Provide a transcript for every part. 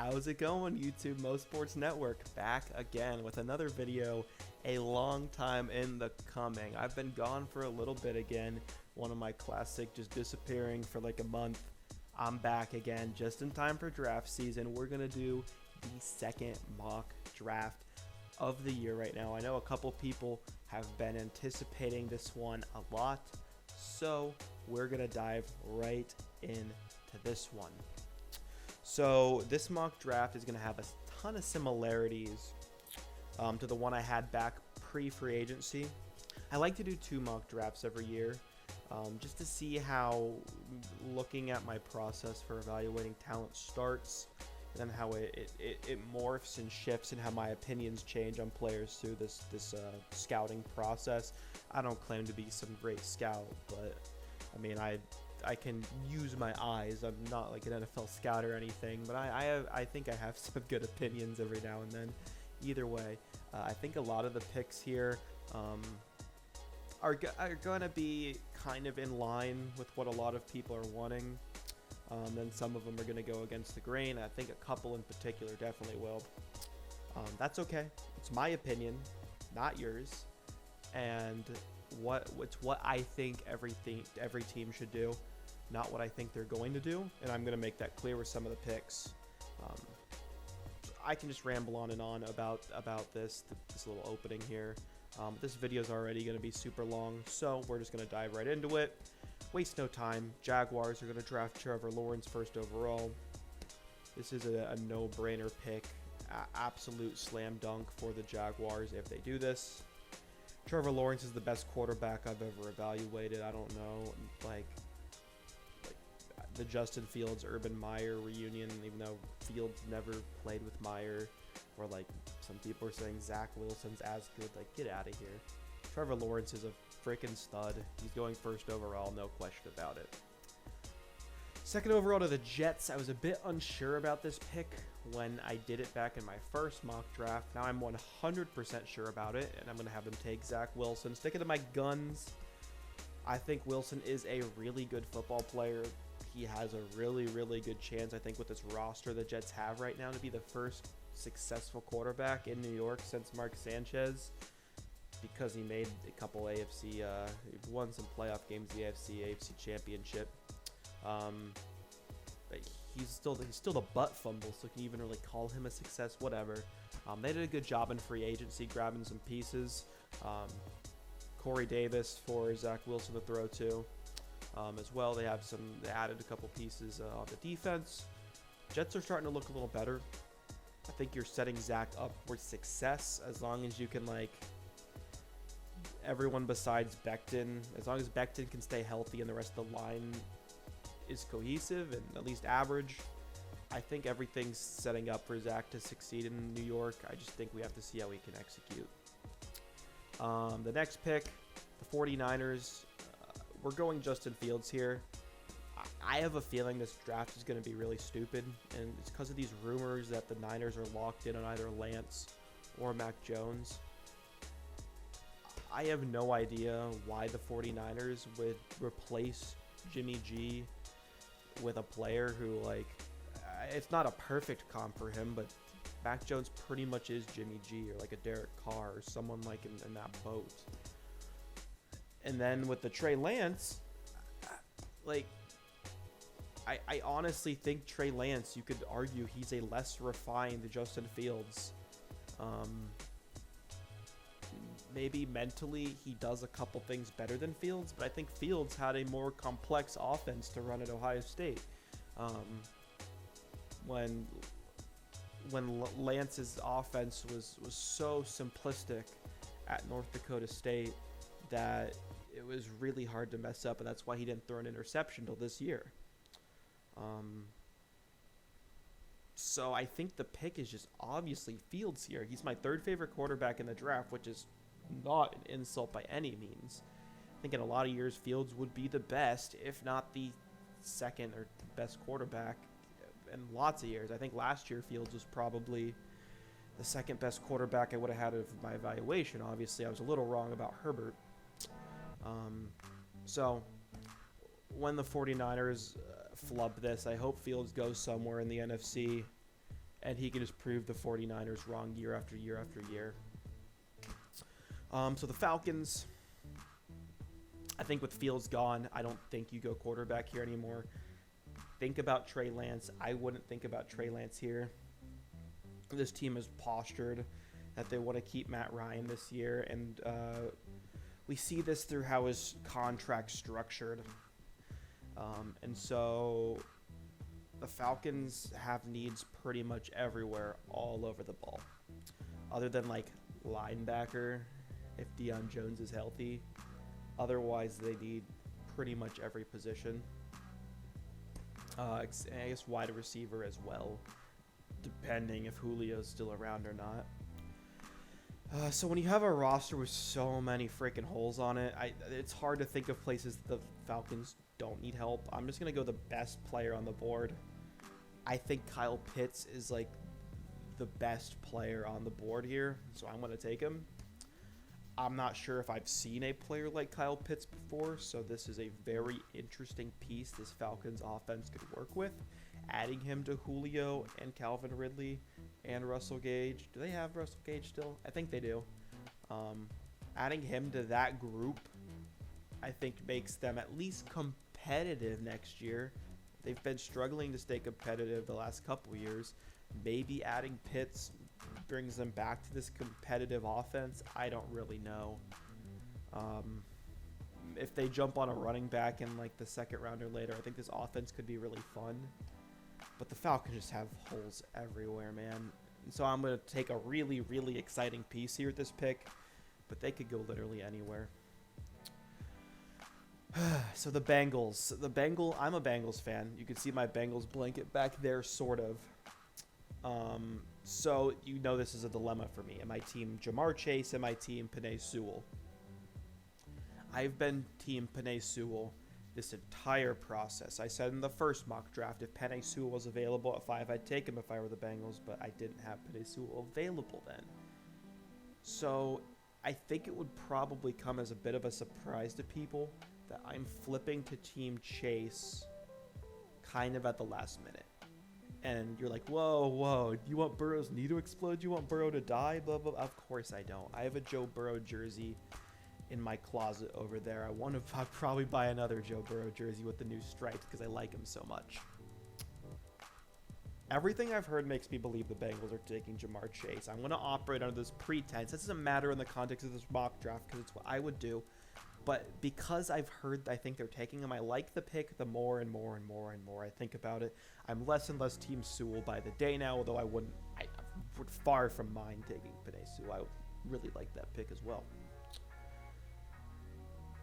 How's it going, YouTube Mo Sports Network? Back again with another video, a long time in the coming. I've been gone for a little bit again. One of my classic just disappearing for like a month. I'm back again just in time for draft season. We're going to do the second mock draft of the year right now. I know a couple people have been anticipating this one a lot, so we're going to dive right into this one. So this mock draft is going to have a ton of similarities to the one I had back pre-free agency. I like to do 2 mock drafts every year just to see how looking at my process for evaluating talent starts, and then how it morphs and shifts, and how my opinions change on players through this scouting process. I don't claim to be some great scout, but I mean, I can use my eyes. I'm not like an NFL scout or anything, but I think I have some good opinions every now and then. Either way, I think a lot of the picks here are going to be kind of in line with what a lot of people are wanting. Then some of them are going to go against the grain. I think a couple in particular definitely will. That's okay. It's my opinion, not yours. And it's what I think every team should do, not what I think they're going to do. And I'm going to make that clear with some of the picks. I can just ramble on and on about this little opening here. This video is already going to be super long, so we're just going to dive right into it. Waste no time. Jaguars are going to draft Trevor Lawrence first overall. This is a no-brainer pick. Absolute slam dunk for the Jaguars if they do this. Trevor Lawrence is the best quarterback I've ever evaluated. I don't know, like the Justin Fields Urban Meyer reunion, even though Fields never played with Meyer, or like some people are saying Zach Wilson's as good. Like, get out of here. Trevor Lawrence is a freaking stud. He's going first overall, no question about it. Second overall to the Jets. I was a bit unsure about this pick when I did it back in my first mock draft. Now I'm 100% sure about it, and I'm going to have them take Zach Wilson. Sticking to my guns, I think Wilson is a really good football player. He has a really, really good chance, I think, with this roster the Jets have right now, to be the first successful quarterback in New York since Mark Sanchez, because he made a couple AFC, he won some playoff games, the AFC Championship. But he's still the butt fumble, so can you even really call him a success? Whatever. They did a good job in free agency, grabbing some pieces. Corey Davis for Zach Wilson to throw to. As well, they added a couple pieces on the defense. Jets are starting to look a little better. I think you're setting Zach up for success as long as you can, like, everyone besides Becton, as long as Becton can stay healthy and the rest of the line is cohesive and at least average. I think everything's setting up for Zach to succeed in New York. I just think we have to see how he can execute. The next pick, the 49ers. We're going Justin Fields here. I have a feeling this draft is going to be really stupid, and it's because of these rumors that the Niners are locked in on either Lance or Mac Jones. I have no idea why the 49ers would replace Jimmy G with a player who, like, it's not a perfect comp for him, but Mac Jones pretty much is Jimmy G, or like a Derek Carr, or someone like in that boat. And then with the Trey Lance, like, I honestly think Trey Lance, you could argue he's a less refined Justin Fields. Maybe mentally he does a couple things better than Fields, but I think Fields had a more complex offense to run at Ohio State. When Lance's offense was so simplistic at North Dakota State that it was really hard to mess up, and that's why he didn't throw an interception till this year. So I think the pick is just obviously Fields here. He's my third favorite quarterback in the draft, which is not an insult by any means. I think in a lot of years Fields would be the best, if not the second or best quarterback in lots of years. I think last year Fields was probably the second best quarterback I would have had of my evaluation. Obviously, I was a little wrong about Herbert. So when the 49ers flub this, I hope Fields goes somewhere in the NFC and he can just prove the 49ers wrong year after year after year. So the Falcons, I think with Fields gone, I don't think you go quarterback here anymore. Think about Trey Lance. I wouldn't think about Trey Lance here. This team is postured that they want to keep Matt Ryan this year, and we see this through how his contract's structured. And so the Falcons have needs pretty much everywhere, all over the ball. Other than like linebacker, if Deion Jones is healthy. Otherwise, they need pretty much every position. I guess wide receiver as well, depending if Julio's still around or not. So when you have a roster with so many freaking holes on it, it's hard to think of places the Falcons don't need help. I'm just going to go the best player on the board. I think Kyle Pitts is like the best player on the board here, so I'm going to take him. I'm not sure if I've seen a player like Kyle Pitts before, so this is a very interesting piece this Falcons offense could work with. Adding him to Julio and Calvin Ridley and Russell Gage. Do they have Russell Gage still? I think they do. Adding him to that group, I think makes them at least competitive next year. They've been struggling to stay competitive the last couple years. Maybe adding Pitts brings them back to this competitive offense. I don't really know. If they jump on a running back in like the second round or later, I think this offense could be really fun. But the Falcons just have holes everywhere, man. And so I'm going to take a really, really exciting piece here at this pick. But they could go literally anywhere. So the Bengals. I'm a Bengals fan. You can see my Bengals blanket back there, sort of. So you know this is a dilemma for me. Am I team Ja'Marr Chase? Am I team Penei Sewell? I've been team Penei Sewell this entire process. I said in the first mock draft, if Penei Sewell was available at 5, I'd take him if I were the Bengals, but I didn't have Penei Sewell available then. So I think it would probably come as a bit of a surprise to people that I'm flipping to team Chase kind of at the last minute. And you're like, whoa, you want Burrow's knee to explode? You want Burrow to die? Blah, blah, blah. Of course I don't. I have a Joe Burrow jersey in my closet over there. I want to probably buy another Joe Burrow jersey with the new stripes because I like him so much. Everything I've heard makes me believe the Bengals are taking Ja'Marr Chase. I'm going to operate under this pretense. This doesn't matter in the context of this mock draft because it's what I would do. But because I've heard, I think they're taking him, I like the pick the more and more I think about it. I'm less and less team Sewell by the day now, although I would far from mind taking Penei Sewell. I really like that pick as well.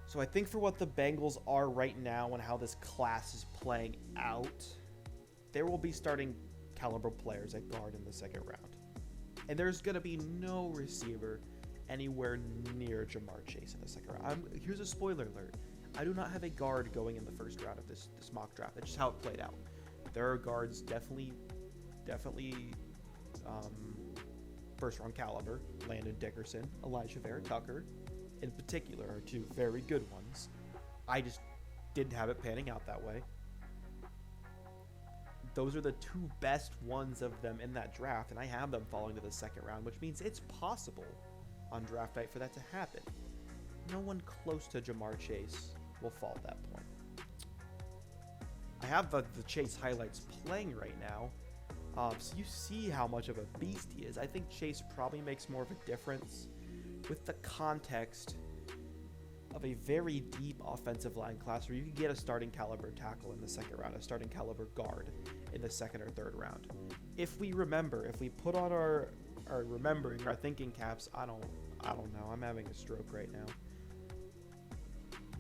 So I think for what the Bengals are right now and how this class is playing out, there will be starting caliber players at guard in the second round. And there's going to be no receiver anywhere near Ja'Marr Chase in the second round. Here's a spoiler alert. I do not have a guard going in the first round of this mock draft. That's just how it played out. There are guards definitely first round caliber. Landon Dickerson, Elijah Vera Tucker, in particular, are two very good ones. I just didn't have it panning out that way. Those are the two best ones of them in that draft, and I have them falling to the second round, which means it's possible on draft night for that to happen. No one close to Ja'Marr Chase will fall at that point. I have the Chase highlights playing right now, so you see how much of a beast he is. I think Chase probably makes more of a difference with the context of a very deep offensive line class where you can get a starting caliber tackle in the second round, a starting caliber guard in the second or third round. If we put on our remembering, our thinking caps, I don't know. I'm having a stroke right now.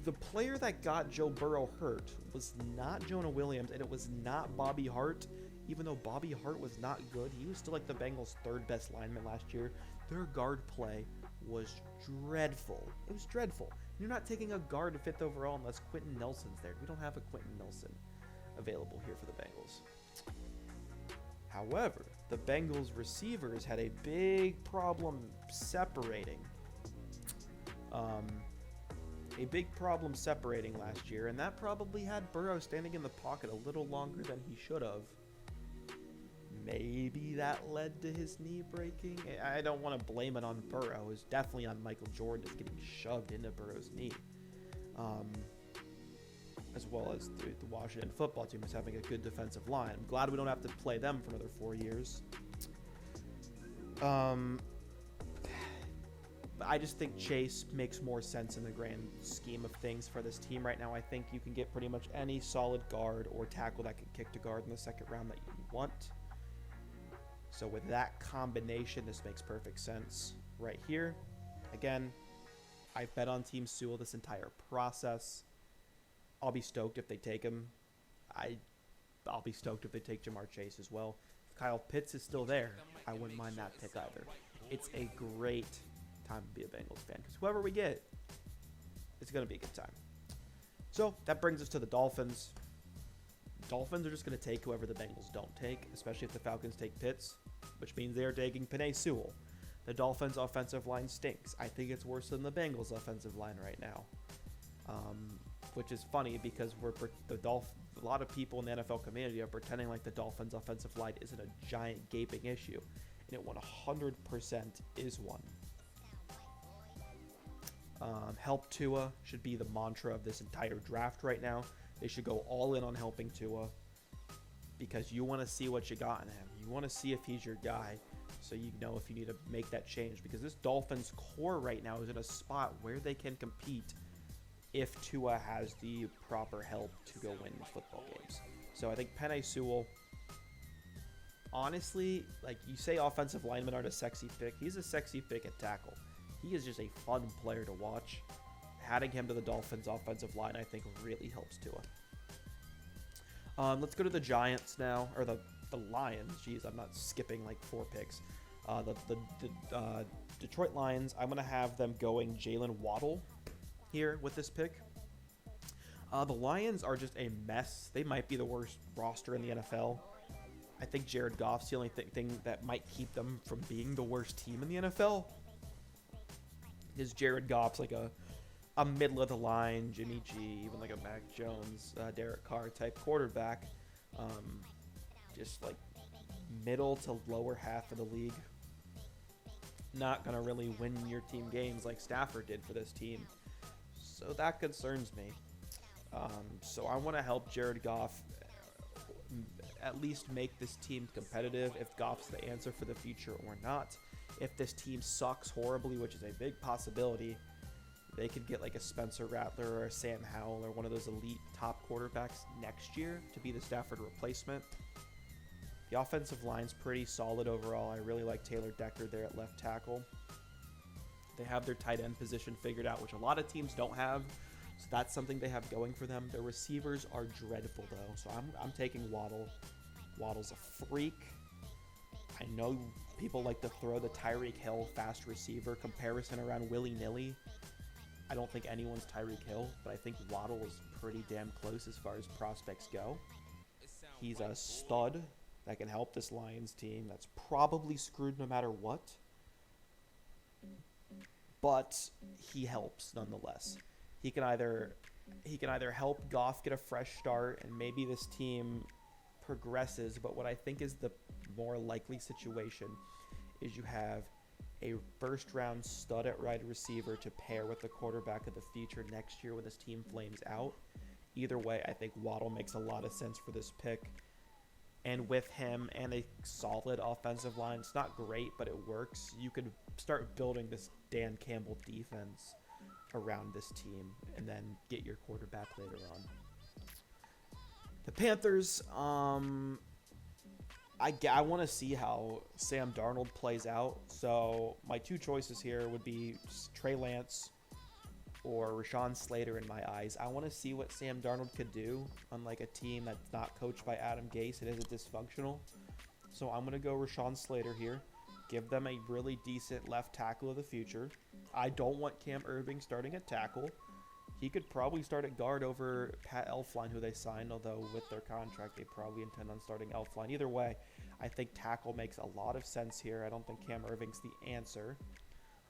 The player that got Joe Burrow hurt was not Jonah Williams, and it was not Bobby Hart. Even though Bobby Hart was not good, he was still like the Bengals' third best lineman last year. Their guard play was dreadful. It was dreadful. You're not taking a guard 5th overall unless Quentin Nelson's there. We don't have a Quentin Nelson available here for the Bengals. However, the Bengals receivers had a big problem separating. Last year, and that probably had Burrow standing in the pocket a little longer than he should have. maybe that led to his knee breaking. I don't want to blame it on Burrow. It was definitely on Michael Jordan just getting shoved into Burrow's knee. As well as the Washington football team is having a good defensive line. I'm glad we don't have to play them for another 4 years. I just think Chase makes more sense in the grand scheme of things for this team right now. I think you can get pretty much any solid guard or tackle that can kick to guard in the second round that you want. So with that combination, this makes perfect sense right here. Again, I bet on Team Sewell this entire process. I'll be stoked if they take him. I'll be stoked if they take Ja'Marr Chase as well. If Kyle Pitts is still there, I wouldn't mind that pick either. It's a great time to be a Bengals fan because whoever we get, it's going to be a good time. So that brings us to the Dolphins. Dolphins are just going to take whoever the Bengals don't take, especially if the Falcons take Pitts, which means they are taking Penei Sewell. The Dolphins' offensive line stinks. I think it's worse than the Bengals' offensive line right now, which is funny because a lot of people in the NFL community are pretending like the Dolphins' offensive line isn't a giant gaping issue, and it 100% is one. Help Tua should be the mantra of this entire draft right now. They should go all in on helping Tua because you want to see what you got in him. You want to see if he's your guy so you know if you need to make that change because this Dolphins core right now is in a spot where they can compete if Tua has the proper help to go win football games. So I think Penei Sewell, honestly, like you say offensive linemen aren't a sexy pick. He's a sexy pick at tackle. He is just a fun player to watch. Adding him to the Dolphins' offensive line, I think, really helps Tua. Let's go to the Giants now, or the Lions. Jeez, I'm not skipping like 4 picks. The Detroit Lions, I'm going to have them going Jalen Waddle here with this pick. The Lions are just a mess. They might be the worst roster in the NFL. I think Jared Goff's the only thing that might keep them from being the worst team in the NFL. Is Jared Goff's like a middle of the line, Jimmy G, even like a Mac Jones, Derek Carr type quarterback. Just like middle to lower half of the league. Not going to really win your team games like Stafford did for this team. So that concerns me. So I want to help Jared Goff at least make this team competitive if Goff's the answer for the future or not. If this team sucks horribly, which is a big possibility, they could get like a Spencer Rattler or a Sam Howell or one of those elite top quarterbacks next year to be the Stafford replacement. The offensive line's pretty solid overall. I really like Taylor Decker there at left tackle. They have their tight end position figured out, which a lot of teams don't have. So that's something they have going for them. Their receivers are dreadful, though. So I'm taking Waddle. Waddle's a freak. I know people like to throw the Tyreek Hill fast receiver comparison around willy-nilly. I don't think anyone's Tyreek Hill, but I think Waddle is pretty damn close as far as prospects go. He's a stud that can help this Lions team that's probably screwed no matter what. But he helps nonetheless. He can either help Goff get a fresh start and maybe this team progresses, but what I think is the more likely situation is you have a first-round stud at wide receiver to pair with the quarterback of the future next year when this team flames out. Either way, I think Waddle makes a lot of sense for this pick. And with him and a solid offensive line, it's not great, but it works. You could start building this Dan Campbell defense around this team and then get your quarterback later on. The Panthers, I want to see how Sam Darnold plays out. So my 2 choices here would be Trey Lance or Rashawn Slater in my eyes. I want to see what Sam Darnold could do on like a team that's not coached by Adam Gase and isn't dysfunctional. So I'm going to go Rashawn Slater here. Give them a really decent left tackle of the future. I don't want Cam Irving starting at tackle. He could probably start at guard over Pat Elflein, who they signed, although with their contract, they probably intend on starting Elflein. Either way, I think tackle makes a lot of sense here. I don't think Cam Irving's the answer,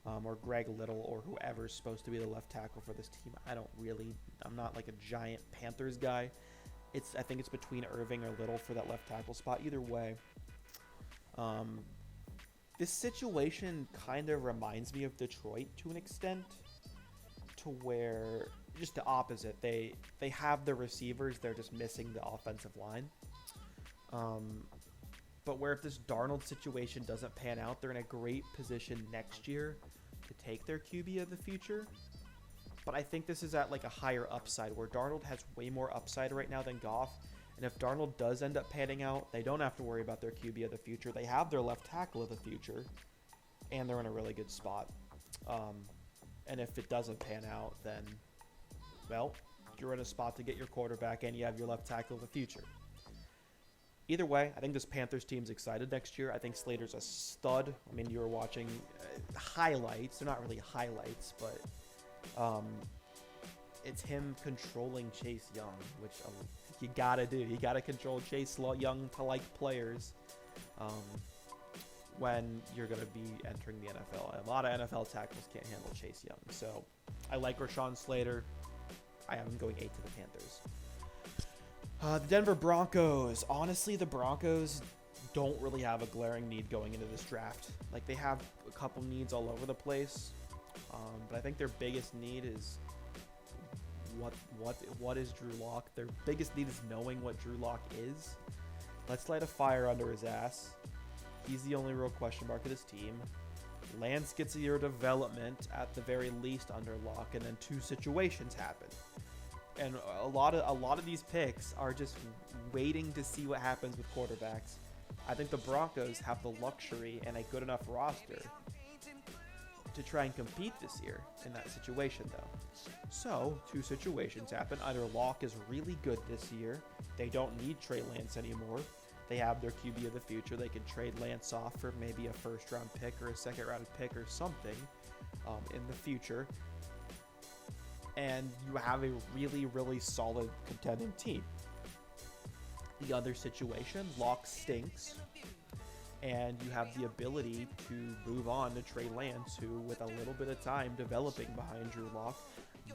or Greg Little, or whoever's supposed to be the left tackle for this team. I'm not like a giant Panthers guy. I think it's between Irving or Little for that left tackle spot. Either way, Um, this situation kind of reminds me of Detroit to an extent, to where just the opposite. They have the receivers, they're just missing the offensive line. Um, but where if this Darnold situation doesn't pan out, they're in a great position next year to take their QB of the future. But I think this is at like a higher upside, where Darnold has way more upside right now than Goff. And if Darnold does end up panning out, they don't have to worry about their QB of the future. They have their left tackle of the future, and they're in a really good spot. And if it doesn't pan out, then, well, you're in a spot to get your quarterback, and you have your left tackle of the future. Either way, I think this Panthers team's excited next year. I think Slater's a stud. I mean, you were watching highlights. They're not really highlights, but it's him controlling Chase Young, which you gotta do. You gotta control Chase Young to like players when you're gonna be entering the NFL. A lot of NFL tackles can't handle Chase Young, so I like Rashawn Slater. I have him going 8 to the Panthers. The Denver Broncos. Honestly, the Broncos don't really have a glaring need going into this draft. Like, they have a couple needs all over the place, but I think their biggest need is what is Drew Lock. Their biggest need is knowing what Drew Lock is. Let's light a fire under his ass. He's the only real question mark of this team. Lance gets a year of development at the very least under Lock, and then 2 situations happen. And a lot of these picks are just waiting to see what happens with quarterbacks. I think the Broncos have the luxury and a good enough roster to try and compete this year in that situation, though. So, 2 situations happen. Either Lock is really good this year. They don't need Trey Lance anymore. They have their QB of the future. They can trade Lance off for maybe a first-round pick or a second-round pick or something in the future. And you have a really, really solid contending team. The other situation, Lock stinks, and you have the ability to move on to Trey Lance, who, with a little bit of time developing behind Drew Lock,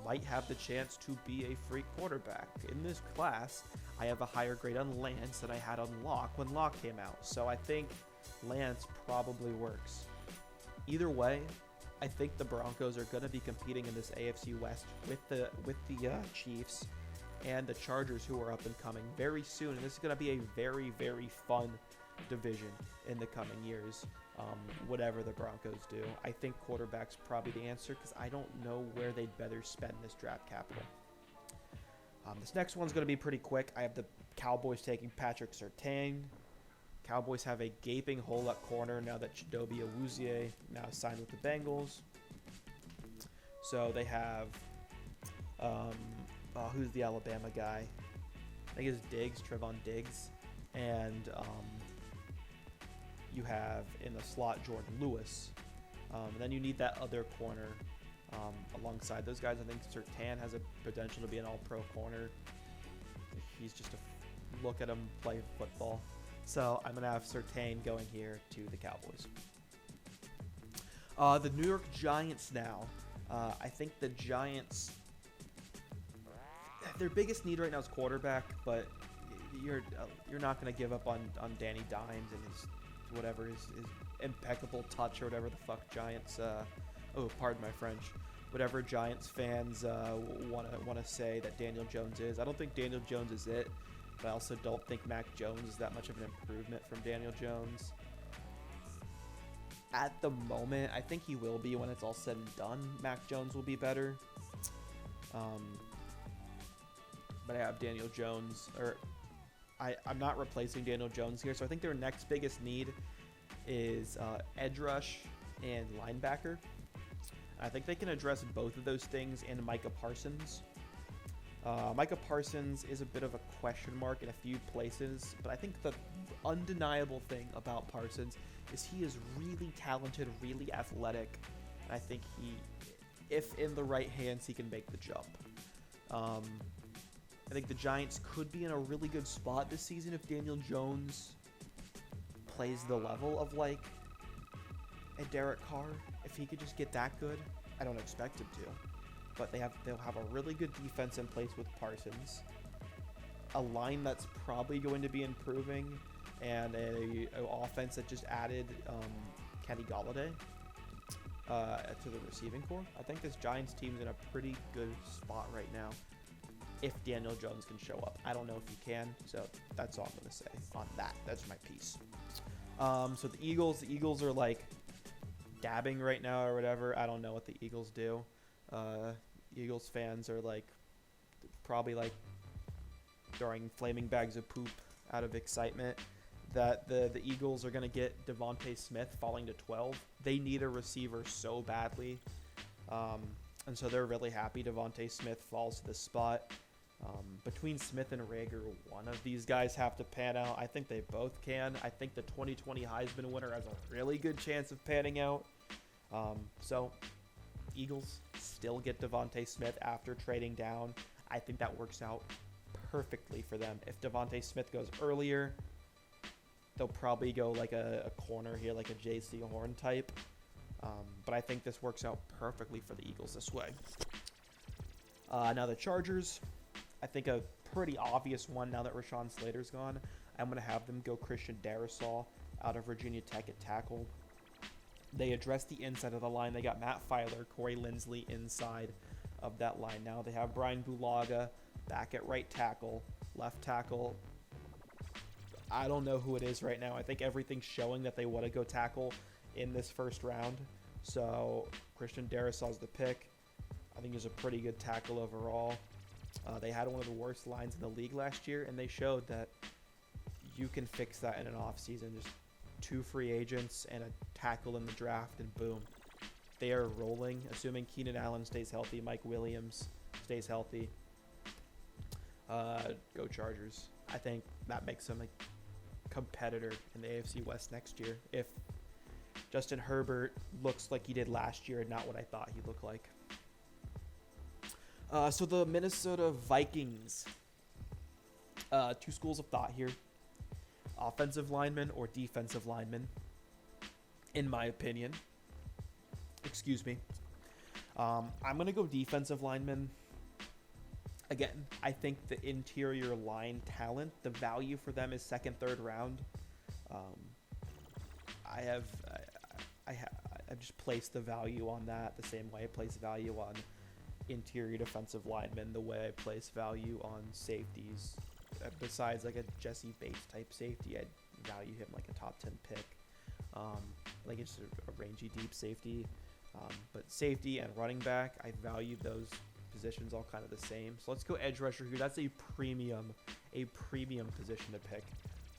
might have the chance to be a freak quarterback. In this class, I have a higher grade on Lance than I had on Lock when Lock came out, so I think Lance probably works. Either way, I think the Broncos are going to be competing in this AFC West with the Chiefs and the Chargers, who are up and coming very soon. And this is going to be a very, very fun division in the coming years, whatever the Broncos do. I think quarterback's probably the answer, because I don't know where they'd better spend this draft capital. This next one's going to be pretty quick. I have the Cowboys taking Patrick Surtain. Cowboys have a gaping hole at corner now that Chidobe Awuzie now signed with the Bengals. So they have, who's the Alabama guy? I think it's Diggs, Trevon Diggs. And you have in the slot Jordan Lewis. And then you need that other corner alongside those guys. I think Surtain has a potential to be an all-pro corner. He's just a look at him play football. So I'm going to have Surtain going here to the Cowboys. The New York Giants now. I think the Giants, their biggest need right now is quarterback, but you're not going to give up on Danny Dimes and his impeccable touch, or whatever the fuck Giants, pardon my French, whatever Giants fans want to say that Daniel Jones is. I don't think Daniel Jones is it. But I also don't think Mac Jones is that much of an improvement from Daniel Jones. At the moment, I think he will be when it's all said and done. Mac Jones will be better. But I have Daniel Jones, or I'm not replacing Daniel Jones here. So I think their next biggest need is edge rush and linebacker. I think they can address both of those things in Micah Parsons. Micah Parsons is a bit of a question mark in a few places, but I think the undeniable thing about Parsons is he is really talented, really athletic, and I think if in the right hands, he can make the jump. I think the Giants could be in a really good spot this season if Daniel Jones plays the level of, like, a Derek Carr. If he could just get that good, I don't expect him to. But they'll have a really good defense in place with Parsons. A line that's probably going to be improving, and a offense that just added Kenny Galladay to the receiving core. I think this Giants team's in a pretty good spot right now if Daniel Jones can show up. I don't know if he can, so that's all I'm going to say on that. That's my piece. So the Eagles are like dabbing right now or whatever. I don't know what the Eagles do. Eagles fans are like probably like throwing flaming bags of poop out of excitement that the Eagles are going to get Devontae Smith falling to 12. They need a receiver so badly. And so they're really happy Devontae Smith falls to this spot. Between Smith and Rager, one of these guys have to pan out. I think they both can. I think the 2020 Heisman winner has a really good chance of panning out. So Eagles still get Devontae Smith after trading down. I think that works out perfectly for them. If Devontae Smith goes earlier, they'll probably go like a corner here, like a J.C. Horn type. But I think this works out perfectly for the Eagles this way. Now the Chargers, I think a pretty obvious one now that Rashawn Slater's gone. I'm going to have them go Christian Darrisaw out of Virginia Tech at tackle. They addressed the inside of the line. They got Matt Filer, Corey Linsley inside of that line. Now they have Brian Bulaga back at right tackle, left tackle. I don't know who it is right now. I think everything's showing that they want to go tackle in this first round. So Christian Darrisaw's the pick. I think he's a pretty good tackle overall. They had one of the worst lines in the league last year, and they showed that you can fix that in an offseason. Just 2 free agents and a tackle in the draft, and boom. They are rolling, assuming Keenan Allen stays healthy, Mike Williams stays healthy. Go Chargers. I think that makes them a competitor in the AFC West next year if Justin Herbert looks like he did last year and not what I thought he looked like. So the Minnesota Vikings. 2 schools of thought here. Offensive lineman or defensive lineman, in my opinion. Excuse me. I'm going to go defensive lineman. Again, I think the interior line talent, the value for them is second, third round. I've just placed the value on that the same way I place value on interior defensive linemen, the way I place value on safeties. Besides like a Jesse Bates type safety, I'd value him like a top 10 pick. Like it's a rangy deep safety. But safety and running back, I value those positions all kind of the same. So let's go edge rusher here. That's a premium position to pick.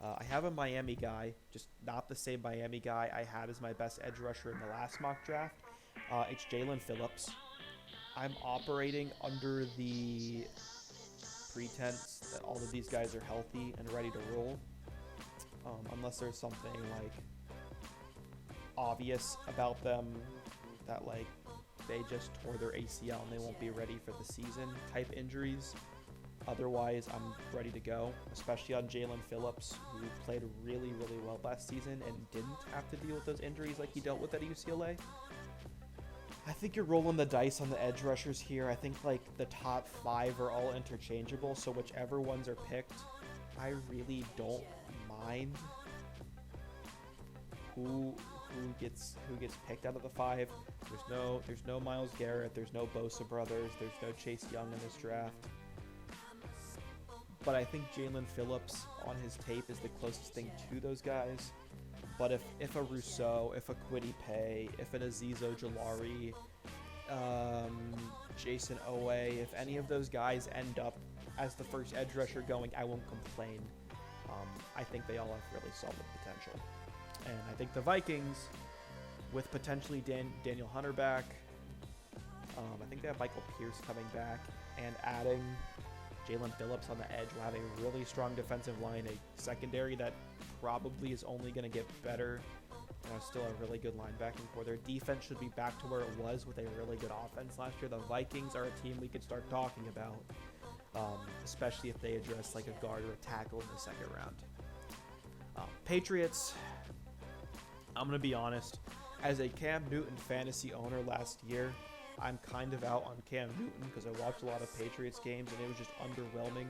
I have a Miami guy, just not the same Miami guy I had as my best edge rusher in the last mock draft. It's Jalen Phillips. I'm operating under the pretense that all of these guys are healthy and ready to roll, unless there's something like obvious about them that like they just tore their ACL and they won't be ready for the season type injuries. Otherwise, I'm ready to go, especially on Jalen Phillips, who played really, really well last season and didn't have to deal with those injuries like he dealt with at UCLA. I think you're rolling the dice on the edge rushers here. I think like the top 5 are all interchangeable, so whichever ones are picked, I really don't mind who gets picked out of the 5. There's no Myles Garrett, there's no Bosa brothers, there's no Chase Young in this draft. But I think Jalen Phillips on his tape is the closest thing to those guys. But if a Rousseau, if a Kwity Paye, if an Azeez Ojulari, Jason Owe, if any of those guys end up as the first edge rusher going, I won't complain. I think they all have really solid potential. And I think the Vikings, with potentially Daniel Hunter back, I think they have Michael Pierce coming back, and adding Jalen Phillips on the edge will have a really strong defensive line, a secondary that probably is only going to get better, and still a really good linebacking core. Their defense should be back to where it was with a really good offense last year. The Vikings are a team we could start talking about, especially if they address like a guard or a tackle in the second round. Patriots, I'm going to be honest, as a Cam Newton fantasy owner last year, I'm kind of out on Cam Newton because I watched a lot of Patriots games and it was just underwhelming.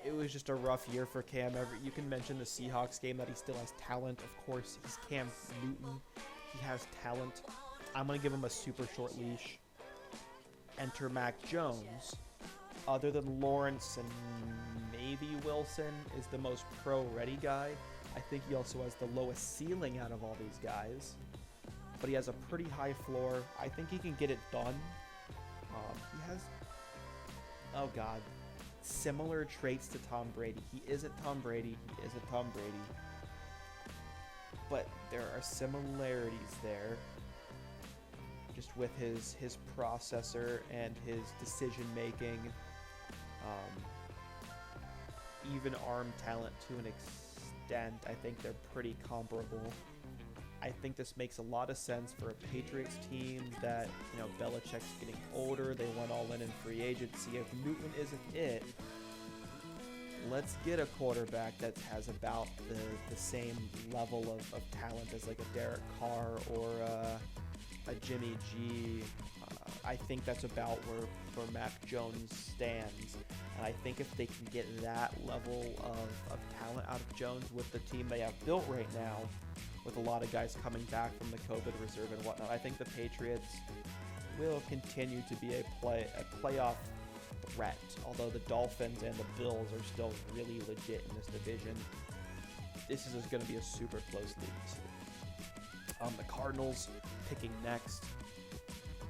it was just a rough year for Cam. You can mention the Seahawks game that he still has talent. Of course, he's Cam Newton. He has talent. I'm going to give him a super short leash. Enter Mac Jones. Other than Lawrence and maybe Wilson is the most pro-ready guy. I think he also has the lowest ceiling out of all these guys. But he has a pretty high floor. I think he can get it done. He has, oh God, similar traits to Tom Brady. He isn't Tom Brady. But there are similarities there. Just with his processor and his decision making. Even arm talent to an extent. I think they're pretty comparable. I think this makes a lot of sense for a Patriots team that, you know, Belichick's getting older. They went all in free agency. If Newton isn't it, let's get a quarterback that has about the same level of talent as like a Derek Carr or a Jimmy G. I think that's about where Mac Jones stands. And I think if they can get that level of talent out of Jones with the team they have built right now, with a lot of guys coming back from the COVID reserve and whatnot, I think the Patriots will continue to be a playoff threat. Although the Dolphins and the Bills are still really legit in this division, this is going to be a super close league. The Cardinals picking next.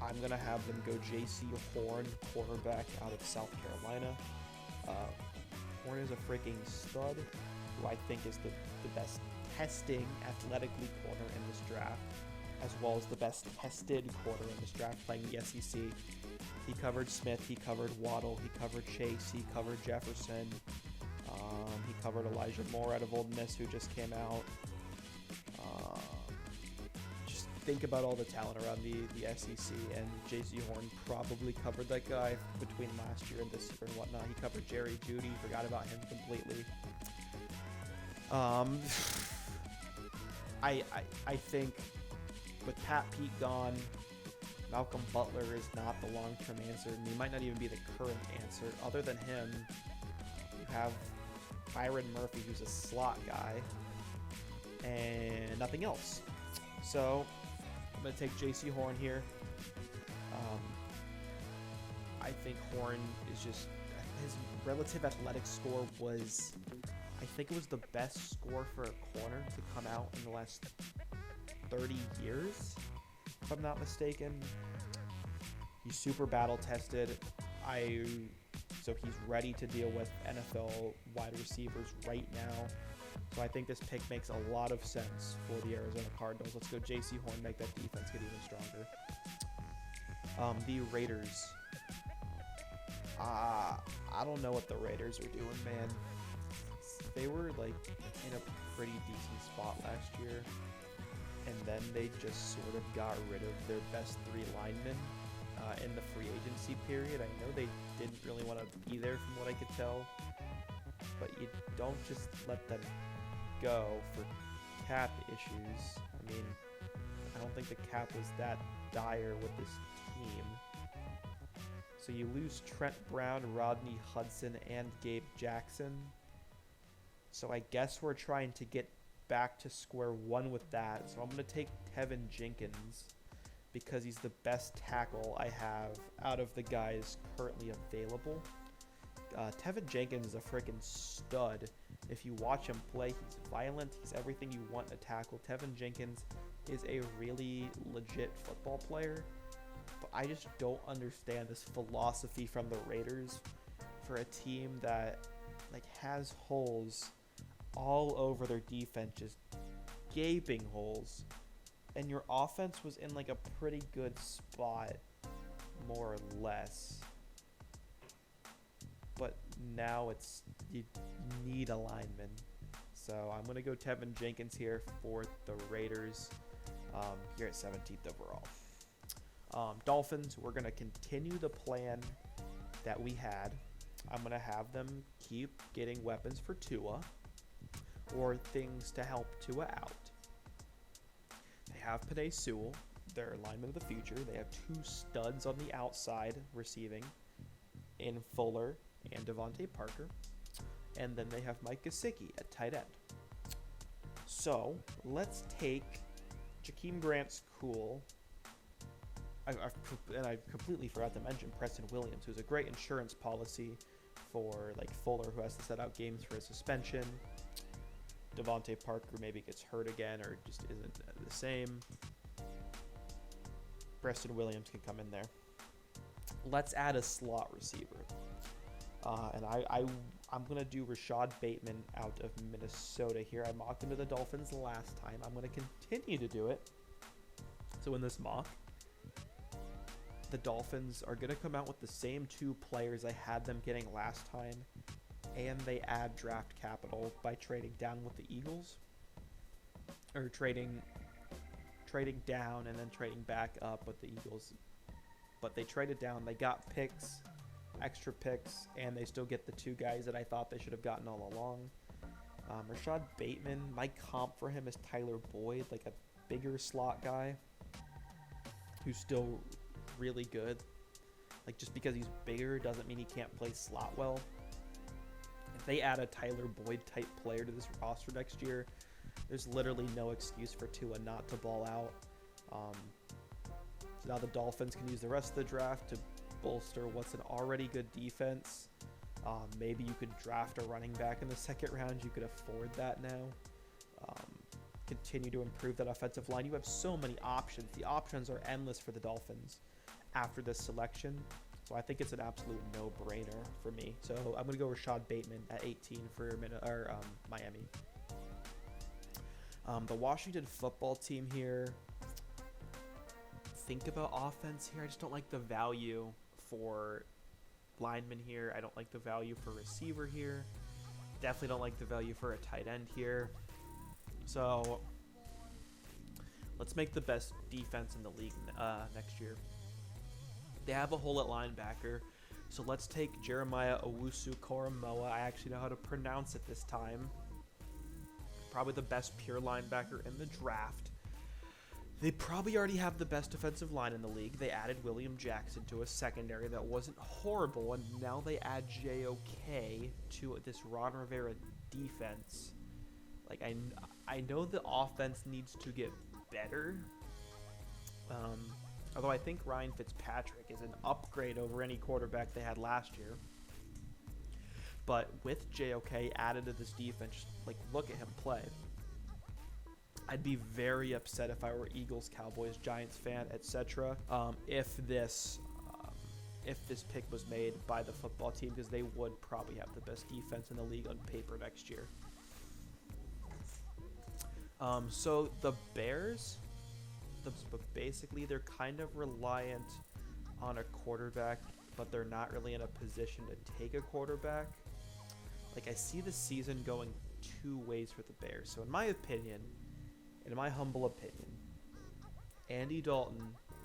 I'm going to have them go J.C. Horn, quarterback out of South Carolina. Horn is a freaking stud, who I think is the best testing athletically corner in this draft, as well as the best tested corner in this draft playing the SEC. He covered Smith, he covered Waddle, he covered Chase, he covered Jefferson, he covered Elijah Moore out of Ole Miss, who just came out. Just think about all the talent around the SEC, and J.C. Horn probably covered that guy between last year and this year and whatnot. He covered Jerry Jeudy, forgot about him completely. I think with Pat Pete gone, Malcolm Butler is not the long-term answer, and he might not even be the current answer. Other than him, you have Byron Murphy, who's a slot guy, and nothing else. So I'm going to take J.C. Horn here. I think Horn is just, his relative athletic score was, I think it was the best score for a corner to come out in the last 30 years, if I'm not mistaken. He's super battle tested. So he's ready to deal with NFL wide receivers right now. So I think this pick makes a lot of sense for the Arizona Cardinals. Let's go J.C. Horn, make that defense get even stronger. The Raiders. I don't know what the Raiders are doing, man. They were like in a pretty decent spot last year, and then they just sort of got rid of their best three linemen in the free agency period. I know they didn't really want to be there from what I could tell, but you don't just let them go for cap issues. I mean, I don't think the cap was that dire with this team. So you lose Trent Brown, Rodney Hudson, and Gabe Jackson. So I guess we're trying to get back to square one with that. So I'm going to take Tevin Jenkins because he's the best tackle I have out of the guys currently available. Tevin Jenkins is a freaking stud. If you watch him play, he's violent. He's everything you want a tackle. Tevin Jenkins is a really legit football player. But I just don't understand this philosophy from the Raiders for a team that like has holes all over their defense, just gaping holes, and your offense was in like a pretty good spot, more or less. But now it's, you need a lineman. So I'm going to go Tevin Jenkins here for the Raiders, here at 17th overall. Dolphins, we're going to continue the plan that we had. I'm going to have them keep getting weapons for Tua or things to help Tua out. They have Penei Sewell, their lineman of the future. They have two studs on the outside receiving in Fuller and Devontae Parker. and then they have Mike Gesicki at tight end. So let's take Jakeem Grant's cool. And I completely forgot to mention Preston Williams, who's a great insurance policy for like Fuller, who has to set out games for a suspension. Devontae Parker maybe gets hurt again or just isn't the same. Preston Williams can come in there. Let's add a slot receiver. And I'm going to do Rashad Bateman out of Minnesota here. I mocked him to the Dolphins last time. I'm going to continue to do it. So in this mock, the Dolphins are going to come out with the same 2 players I had them getting last time, and they add draft capital by trading down with the Eagles, or trading down and then trading back up with the Eagles. But they traded down. They got picks, extra picks, and they still get the 2 guys that I thought they should have gotten all along. Rashad Bateman, my comp for him is Tyler Boyd, like a bigger slot guy who's still really good. Like, just because he's bigger doesn't mean he can't play slot well. If they add a Tyler Boyd type player to this roster next year, there's literally no excuse for Tua not to ball out. So now the Dolphins can use the rest of the draft to bolster what's an already good defense. Maybe you could draft a running back in the second round. You could afford that now. Continue to improve that offensive line. You have so many options. The options are endless for the Dolphins after this selection. So I think it's an absolute no-brainer for me. So I'm going to go Rashad Bateman at 18 for Miami. The Washington football team here. Think about offense here. I just don't like the value for lineman here. I don't like the value for receiver here. Definitely don't like the value for a tight end here. So let's make the best defense in the league next year. They have a hole at linebacker, so let's take Jeremiah Owusu-Koramoah. I actually know how to pronounce it this time. Probably the best pure linebacker in the draft. They probably already have the best defensive line in the league. They added William Jackson to a secondary that wasn't horrible, and now they add JOK to this Ron Rivera defense. Like, I know the offense needs to get better. Although I think Ryan Fitzpatrick is an upgrade over any quarterback they had last year. But with JOK added to this defense, like, look at him play. I'd be very upset if I were Eagles, Cowboys, Giants fan, etc. If this pick was made by the football team, because they would probably have the best defense in the league on paper next year. So the Bears, basically they're kind of reliant on a quarterback, but they're not really in a position to take a quarterback. Like, I see the season going 2 ways for the Bears. So in my opinion, in my humble opinion, Andy Dalton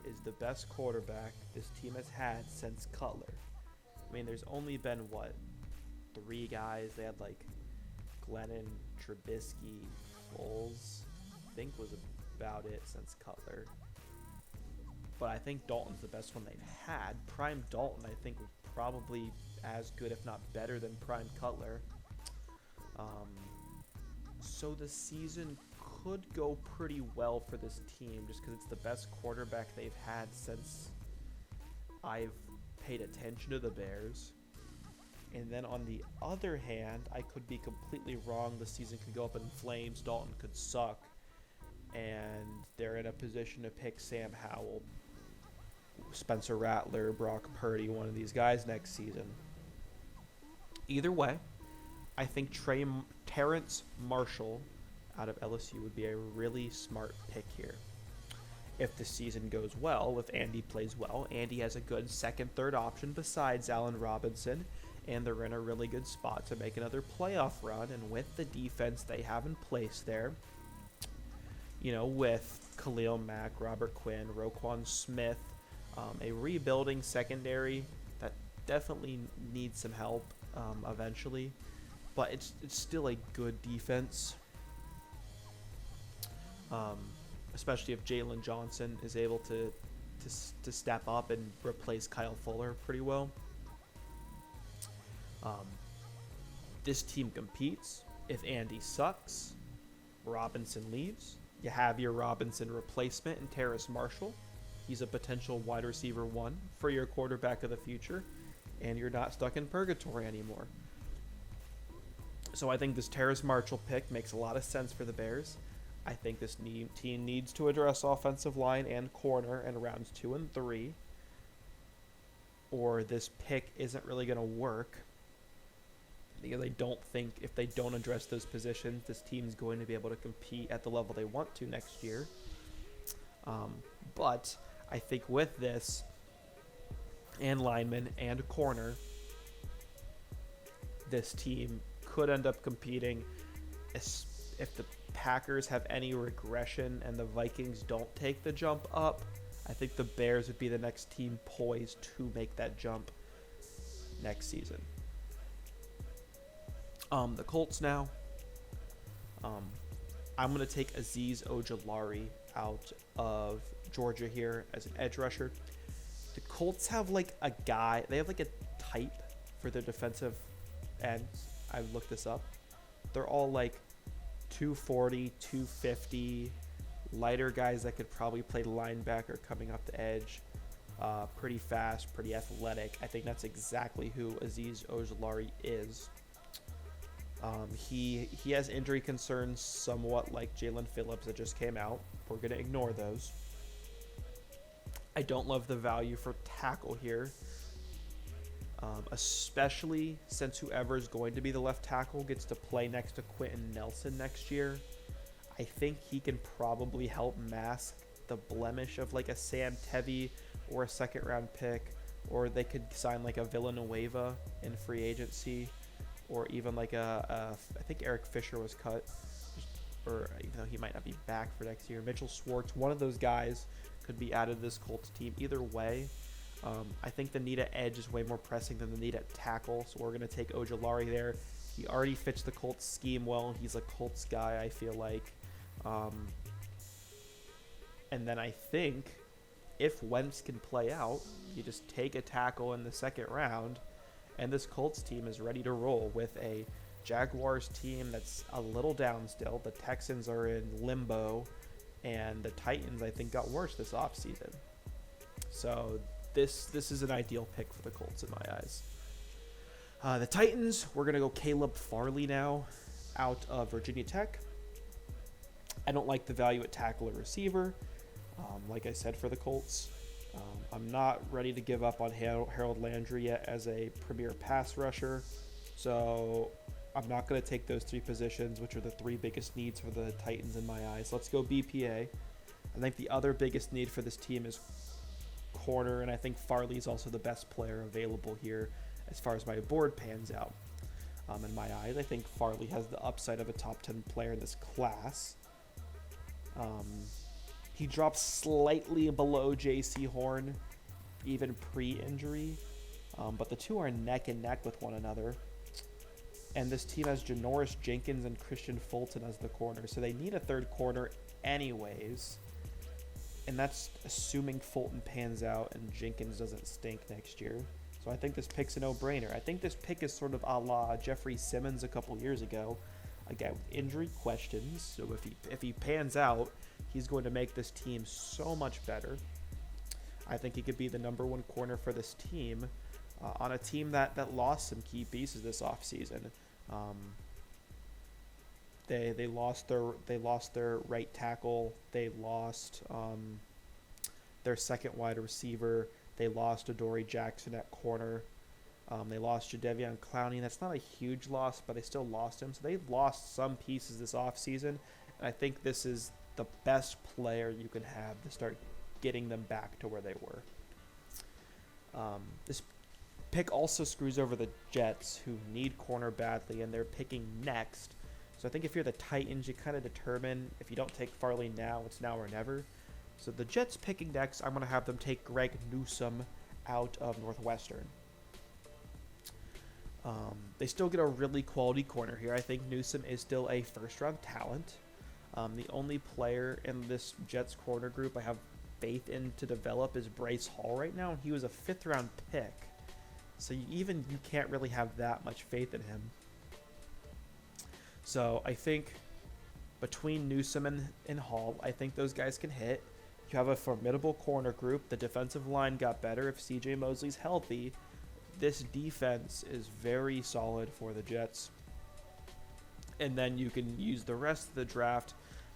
is the best quarterback this team has had since Cutler. I mean, there's only been, 3 guys. They had, like, Glennon, Trubisky, Foles, I think was about it since Cutler. But I think Dalton's the best one they've had. Prime Dalton, I think, was probably as good, if not better, than Prime Cutler. So the season could go pretty well for this team just because it's the best quarterback they've had since I've paid attention to the Bears. And then on the other hand, I could be completely wrong. The season could go up in flames. Dalton could suck. And they're in a position to pick Sam Howell, Spencer Rattler, Brock Purdy, one of these guys next season. Either way, I think Terrence Marshall out of LSU would be a really smart pick here. If the season goes well, if Andy plays well, Andy has a good second, third option besides Allen Robinson, and they're in a really good spot to make another playoff run. And with the defense they have in place there, you know, with Khalil Mack, Robert Quinn, Roquan Smith, a rebuilding secondary that definitely needs some help eventually, but it's still a good defense, especially if Jalen Johnson is able to step up and replace Kyle Fuller pretty well. this team competes. If Andy sucks, Robinson leaves. You have your Robinson replacement in Terrace Marshall. He's a potential wide receiver 1 for your quarterback of the future, and you're not stuck in purgatory anymore. So I think this Terrace Marshall pick makes a lot of sense for the Bears. I think this team needs to address offensive line and corner in rounds 2 and 3, or this pick isn't really going to work, because I don't think if they don't address those positions, this team's going to be able to compete at the level they want to next year. But I think with this, and lineman and corner, this team could end up competing. If the Packers have any regression and the Vikings don't take the jump up, I think the Bears would be the next team poised to make that jump next season. The Colts now. I'm going to take Azeez Ojulari out of Georgia here as an edge rusher. The Colts have like a guy, they have like a type for their defensive ends. I looked this up. They're all like 240, 250, lighter guys that could probably play linebacker coming off the edge. Pretty fast, pretty athletic. I think that's exactly who Azeez Ojulari is. He has injury concerns somewhat like Jalen Phillips that just came out. We're going to ignore those. I don't love the value for tackle here, especially since whoever is going to be the left tackle gets to play next to Quentin Nelson next year. I think he can probably help mask the blemish of like a Sam Tevi or a second round pick, or they could sign like a Villanueva in free agency, or even like I think Eric Fisher was cut, or even though he might not be back for next year. Mitchell Schwartz, one of those guys could be added to this Colts team. Either way, I think the need at edge is way more pressing than the need at tackle, so we're going to take Ojulari there. He already fits the Colts scheme well. He's a Colts guy, I feel like. And then I think if Wentz can play out, you just take a tackle in the second round, and this Colts team is ready to roll with a Jaguars team that's a little down still. The Texans are in limbo, and the Titans, I think, got worse this offseason. So this is an ideal pick for the Colts in my eyes. The Titans, we're going to go Caleb Farley now out of Virginia Tech. I don't like the value at tackle or receiver, like I said, for the Colts. I'm not ready to give up on Harold Landry yet as a premier pass rusher, so I'm not going to take those three positions, which are the three biggest needs for the Titans in my eyes. Let's go BPA. I think the other biggest need for this team is corner, and I think Farley is also the best player available here as far as my board pans out. In my eyes, I think Farley has the upside of a top 10 player in this class. He drops slightly below J.C. Horn, even pre-injury, but the two are neck and neck with one another. And this team has Janoris Jenkins and Christian Fulton as the corner, so they need a third corner anyways. And that's assuming Fulton pans out and Jenkins doesn't stink next year. So I think this pick's a no-brainer. I think this pick is sort of a la Jeffrey Simmons a couple years ago. Again, with injury questions, so if he pans out, he's going to make this team so much better. I think he could be the number one corner for this team on a team that lost some key pieces this offseason. They lost their right tackle. They lost their second wide receiver. They lost Adoree Jackson at corner. They lost Jadeveon Clowney. That's not a huge loss, but they still lost him. So they've lost some pieces this offseason, and I think this is the best player you can have to start getting them back to where they were. This pick also screws over the Jets, who need corner badly, and they're picking next. So I think if you're the Titans, you kind of determine if you don't take Farley now, it's now or never. So the Jets picking next, I'm going to have them take Greg Newsome out of Northwestern. They still get a really quality corner here. I think Newsome is still a first-round talent. The only player in this Jets corner group I have faith in to develop is Bryce Hall right now, and he was a fifth-round pick. So you can't really have that much faith in him. So I think between Newsome and Hall, I think those guys can hit. You have a formidable corner group. The defensive line got better if CJ Mosley's healthy. This defense is very solid for the Jets. And then you can use the rest of the draft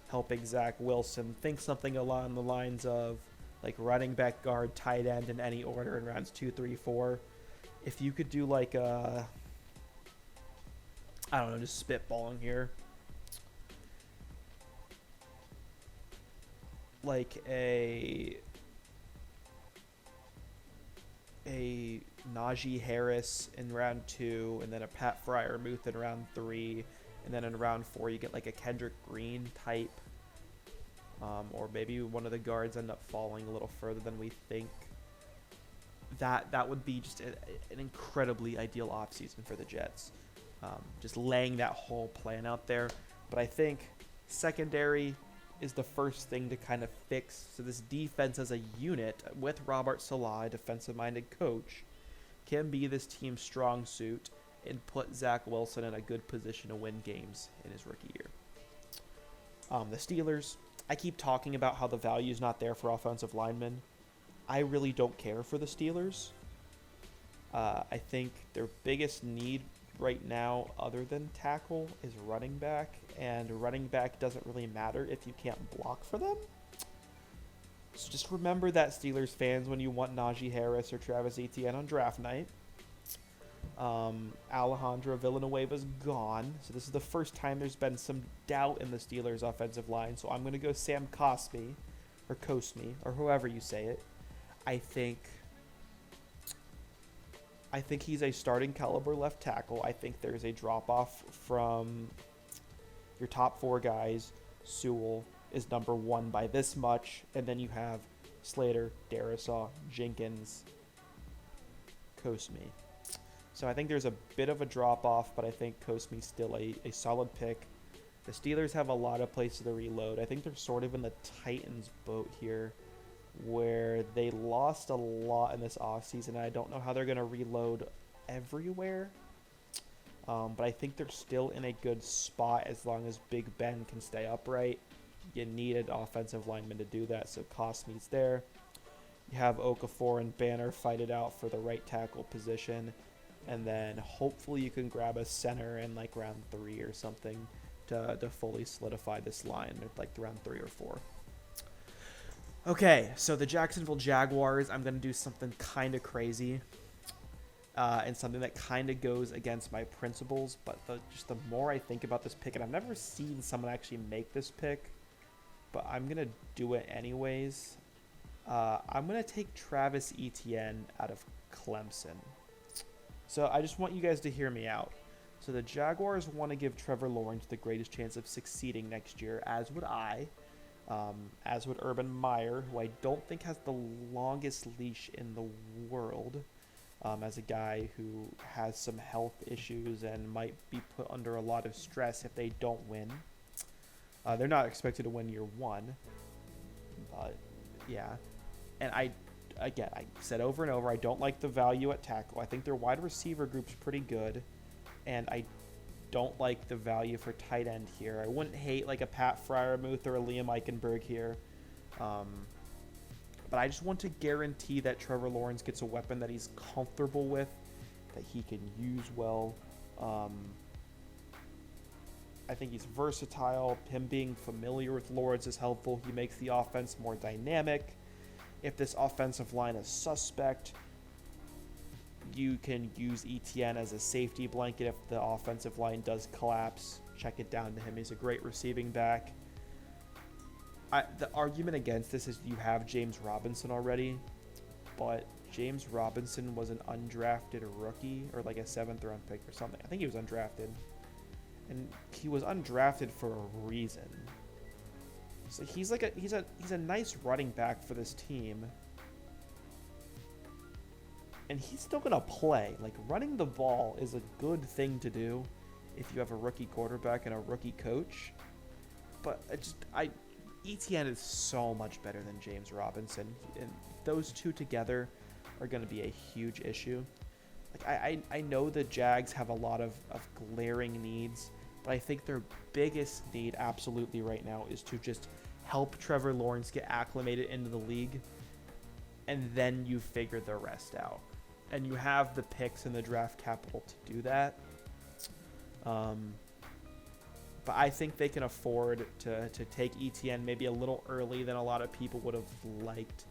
helping Zach Wilson. Think something along the lines of like running back, guard, tight end in any order in rounds 2, 3, 4. If you could do like a, I don't know, just spitballing here, like a Najee Harris in round 2, and then a Pat Freiermuth in round 3, and then in round 4 you get like a Kendrick Green type, or maybe one of the guards end up falling a little further than we think. That would be just an incredibly ideal offseason for the Jets. Just laying that whole plan out there. But I think secondary is the first thing to kind of fix. So this defense as a unit with Robert Saleh, a defensive-minded coach, can be this team's strong suit and put Zach Wilson in a good position to win games in his rookie year. The Steelers, I keep talking about how the value is not there for offensive linemen. I really don't care for the Steelers. I think their biggest need right now, other than tackle, is running back, and running back doesn't really matter if you can't block for them. So just remember that, Steelers fans, when you want Najee Harris or Travis Etienne on draft night. Alejandro Villanueva's gone, so this is the first time there's been some doubt in the Steelers' offensive line. So I'm going to go Sam Cosmi, or Cosmi, or however you say it. I think he's a starting caliber left tackle. I think there's a drop-off from your top 4 guys. Sewell is number 1 by this much, and then you have Slater, Darisaw, Jenkins, Cosmi. So I think there's a bit of a drop-off, but I think Cosmi's still a solid pick. The Steelers have a lot of places to reload. I think they're sort of in the Titans' boat here, where they lost a lot in this offseason. I don't know how they're going to reload everywhere, but I think they're still in a good spot as long as Big Ben can stay upright. You need an offensive lineman to do that, so Cosmi's there. You have Okafor and Banner fight it out for the right tackle position, and then hopefully you can grab a center in like round 3 or something to fully solidify this line at like round 3 or 4. Okay, so the Jacksonville Jaguars, I'm going to do something kind of crazy and something that kind of goes against my principles, but just the more I think about this pick, and I've never seen someone actually make this pick, but I'm going to do it anyways. I'm going to take Travis Etienne out of Clemson. So I just want you guys to hear me out. So the Jaguars want to give Trevor Lawrence the greatest chance of succeeding next year, as would I. As would Urban Meyer, who I don't think has the longest leash in the world, as a guy who has some health issues and might be put under a lot of stress if they don't win. They're not expected to win year 1, but yeah. And I said over and over, I don't like the value at tackle. I think their wide receiver group's pretty good, and I don't like the value for tight end here. I wouldn't hate like a Pat Freiermuth or a Liam Eichenberg here. But I just want to guarantee that Trevor Lawrence gets a weapon that he's comfortable with, that he can use well. I think he's versatile. Him being familiar with Lawrence is helpful. He makes the offense more dynamic. If this offensive line is suspect, you can use Etienne as a safety blanket if the offensive line does collapse. Check it down to him. He's a great receiving back. The argument against this is you have James Robinson already, but James Robinson was an undrafted rookie, or like a 7th round pick or something. I think he was undrafted. And he was undrafted for a reason. So he's a nice running back for this team. And he's still going to play. Like, running the ball is a good thing to do if you have a rookie quarterback and a rookie coach. But Etienne is so much better than James Robinson. And those two together are going to be a huge issue. Like, I know the Jags have a lot of glaring needs, But I think their biggest need absolutely right now is to just help Trevor Lawrence get acclimated into the league, and then you figure the rest out. And you have the picks and the draft capital to do that. But I think they can afford to take ETN maybe a little early than a lot of people would have liked.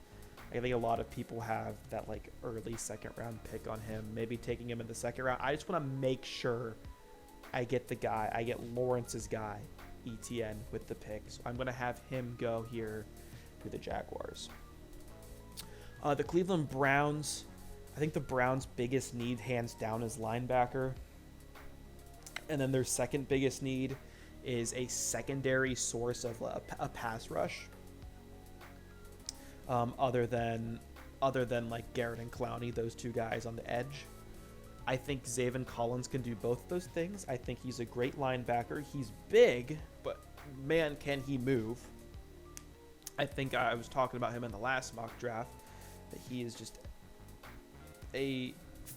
I think a lot of people have that like early second round pick on him, maybe taking him in the second round. I just want to make sure I get Lawrence's guy, ETN, with the pick. So I'm going to have him go here to the Jaguars. The Cleveland Browns, I think the Browns' biggest need, hands down, is linebacker. And then their second biggest need is a secondary source of a pass rush. Other than like Garrett and Clowney, those two guys on the edge. I think Zaven Collins can do both those things. I think he's a great linebacker. He's big, but man, can he move. I think I was talking about him in the last mock draft, that he is just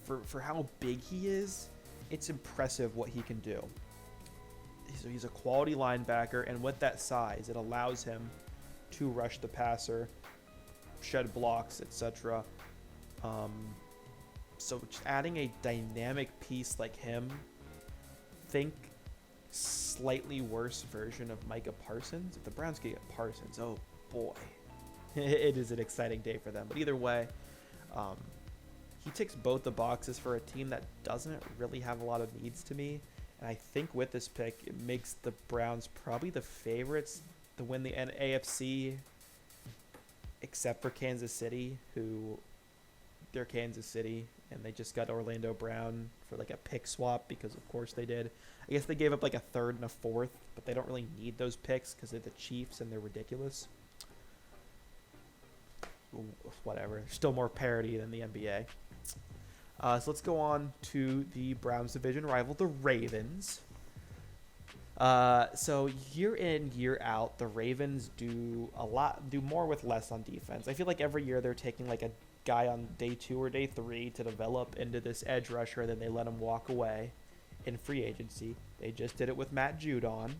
for how big he is, it's impressive what he can do. So he's a quality linebacker, and with that size, it allows him to rush the passer, shed blocks, etc. So just adding a dynamic piece like him, think slightly worse version of Micah Parsons. If the Browns can get Parsons, oh boy, it is an exciting day for them. But either way, he ticks both the boxes for a team that doesn't really have a lot of needs to me. And I think with this pick, it makes the Browns probably the favorites to win the AFC, except for Kansas City, who they're Kansas City, and they just got Orlando Brown for like a pick swap because of course they did. I guess they gave up like a third and a fourth, but they don't really need those picks because they're the Chiefs and they're ridiculous. Whatever. Still more parity than the NBA. So let's go on to the Browns division rival, the Ravens. So year in, year out, the Ravens do more with less on defense. I feel like every year they're taking like a guy on day 2 or day 3 to develop into this edge rusher, then they let him walk away in free agency. They just did it with Matt Judon.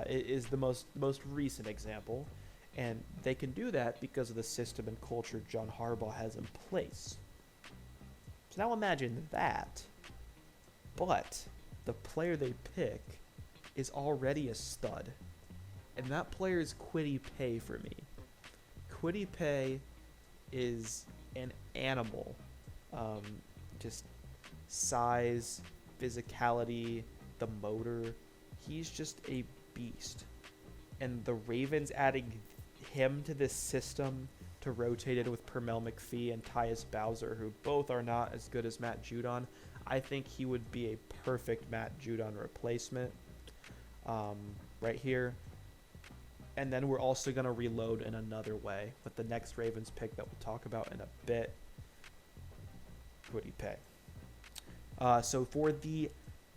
It is the most recent example, and they can do that because of the system and culture John Harbaugh has in place. So now imagine that, but the player they pick is already a stud, and that player is Kwity Paye for me. Kwity Paye is an animal, just size, physicality, the motor. He's just a beast, and the Ravens adding him to this system to rotate it with Pernell McPhee and Tyus Bowser, who both are not as good as Matt Judon. I think he would be a perfect Matt Judon replacement right here. And then we're also going to reload in another way with the next Ravens pick that we'll talk about in a bit. Kwity Paye. So for the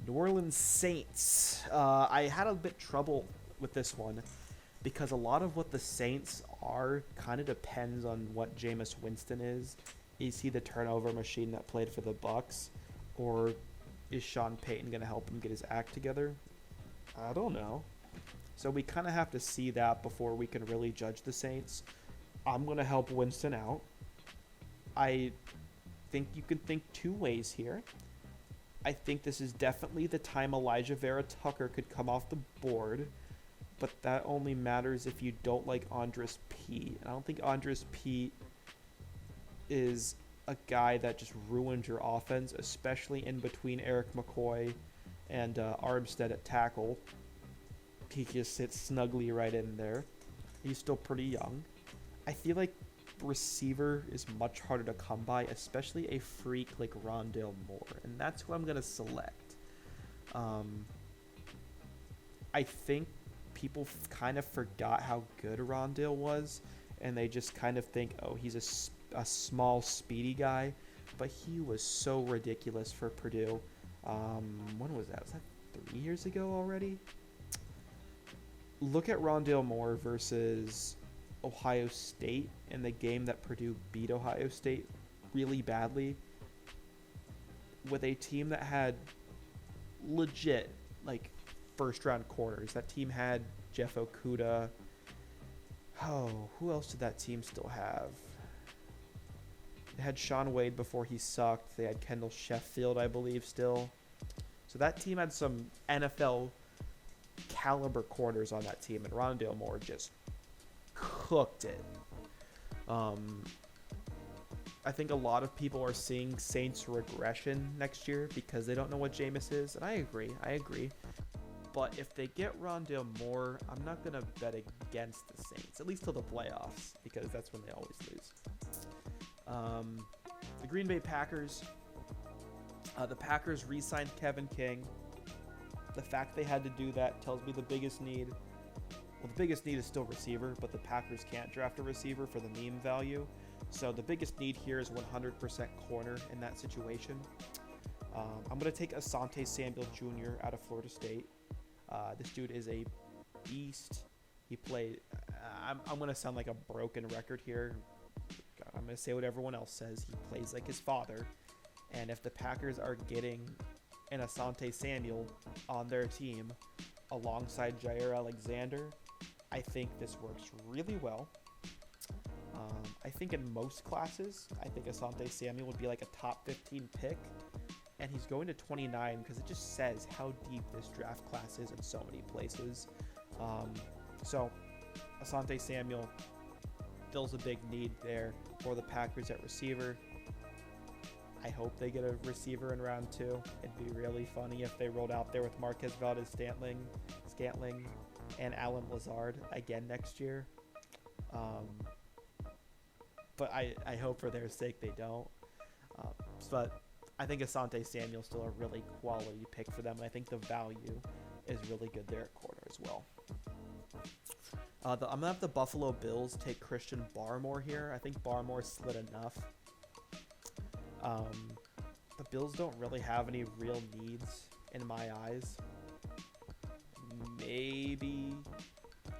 New Orleans Saints, I had a bit trouble with this one because a lot of what the Saints are kind of depends on what Jameis Winston is. Is he the turnover machine that played for the Bucs, or is Sean Payton going to help him get his act together? I don't know. So we kind of have to see that before we can really judge the Saints. I'm going to help Winston out. I think you can think two ways here. I think this is definitely the time Elijah Vera Tucker could come off the board, but that only matters if you don't like Andres Peat. I don't think Andres Peat is a guy that just ruined your offense, especially in between Eric McCoy and Armstead at tackle. He just sits snugly right in there. He's still pretty young. I feel like receiver is much harder to come by, especially a freak like Rondale Moore, and that's who I'm going to select. I think people kind of forgot how good Rondale was, and they just kind of think, oh, he's a small, speedy guy, but he was so ridiculous for Purdue. When was that? Was that 3 years ago already? Look at Rondale Moore versus Ohio State in the game that Purdue beat Ohio State really badly, with a team that had legit like first-round corners. That team had Jeff Okudah. Oh, who else did that team still have? They had Sean Wade before he sucked. They had Kendall Sheffield, I believe, still. So that team had some NFL caliber corners on that team, and Rondale Moore just cooked it. I think a lot of people are seeing Saints regression next year because they don't know what Jameis is, and I agree. But if they get Rondale Moore, I'm not going to bet against the Saints, at least till the playoffs, because that's when they always lose. The Green Bay Packers. The Packers re-signed Kevin King. The fact they had to do that tells me the biggest need. Well, the biggest need is still receiver, but the Packers can't draft a receiver for the meme value. So the biggest need here is 100% corner in that situation. I'm going to take Asante Samuel Jr. out of Florida State. This dude is a beast. He played... I'm going to sound like a broken record here. I'm going to say what everyone else says. He plays like his father. And if the Packers are getting an Asante Samuel on their team alongside Jair Alexander, I think this works really well. I think in most classes, I think Asante Samuel would be like a top 15 pick. And he's going to 29 because it just says how deep this draft class is in so many places. So Asante Samuel fills a big need there for the Packers at receiver. I hope they get a receiver in round 2. It'd be really funny if they rolled out there with Marquez Valdes-Scantling, and Allen Lazard again next year. But I hope for their sake they don't. But I think Asante Samuel's still a really quality pick for them, and I think the value is really good there at corner as well. I'm going to have the Buffalo Bills take Christian Barmore here. I think Barmore slid enough. The Bills don't really have any real needs in my eyes. Maybe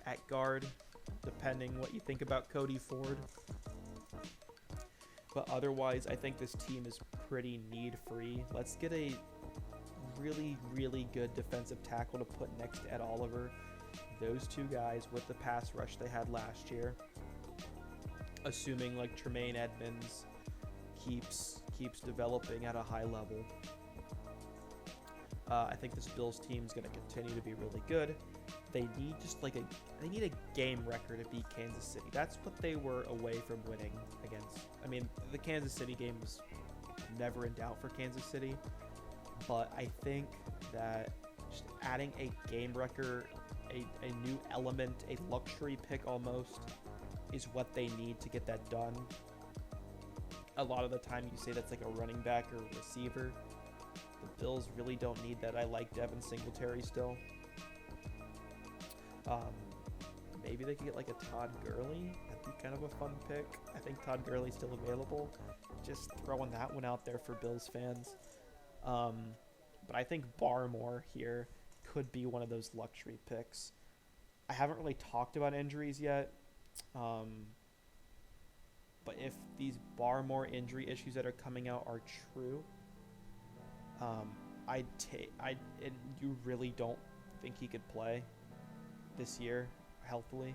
at guard, depending what you think about Cody Ford. But otherwise, I think this team is pretty need-free. Let's get a really, really good defensive tackle to put next to Ed Oliver. Those two guys with the pass rush they had last year. Assuming like Tremaine Edmonds keeps developing at a high level. I think this Bills team is going to continue to be really good. They need they need a game record to beat Kansas City. That's what they were away from winning against. I mean, the Kansas City game was never in doubt for Kansas City, but I think that just adding a game record, a new element, a luxury pick almost, is what they need to get that done. A lot of the time you say that's like a running back or receiver. The Bills really don't need that. I like Devin Singletary still. Maybe they could get like a Todd Gurley. That'd be kind of a fun pick. I think Todd Gurley's still available. Just throwing that one out there for Bills fans. But I think Barmore here could be one of those luxury picks. I haven't really talked about injuries yet. But if these Barmore injury issues that are coming out are true, you really don't think he could play this year healthily.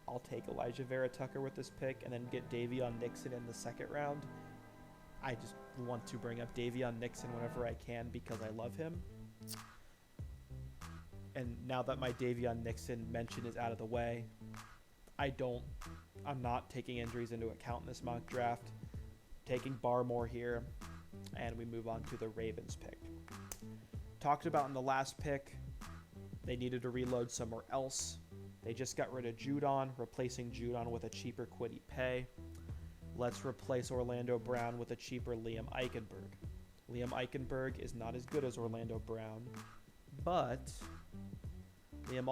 I'll take Elijah Vera Tucker with this pick and then get Davion Nixon in the second round. I just want to bring up Davion Nixon whenever I can because I love him. And now that my Davion Nixon mention is out of the way, I'm not taking injuries into account in this mock draft. Taking Barmore here, and we move on to the Ravens pick. Talked about in the last pick, they needed to reload somewhere else. They just got rid of Judon, replacing Judon with a cheaper Kwity Paye. Let's replace Orlando Brown with a cheaper Liam Eichenberg. Liam Eichenberg is not as good as Orlando Brown, but Liam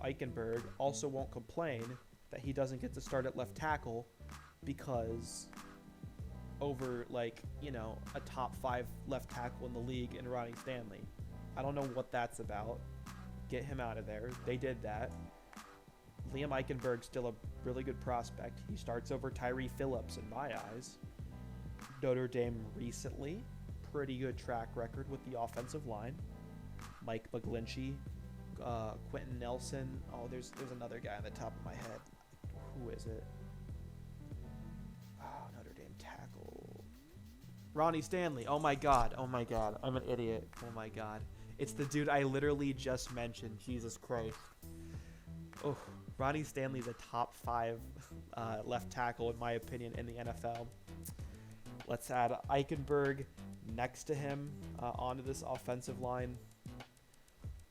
Eichenberg also won't complain that he doesn't get to start at left tackle because over a top 5 left tackle in the league in Ronnie Stanley. I don't know what that's about. Get him out of there. They did that. Liam Eichenberg's still a really good prospect. He starts over Tyree Phillips in my eyes. Notre Dame recently, pretty good track record with the offensive line. Mike McGlinchey Quentin Nelson. Oh, there's another guy on the top of my head. Who is it? Oh, Notre Dame tackle. Ronnie Stanley. Oh my god. Oh my god. I'm an idiot. Oh my god. It's the dude I literally just mentioned. Jesus Christ. Oh, Ronnie Stanley's a top 5 left tackle in my opinion in the NFL. Let's add Eichenberg next to him onto this offensive line.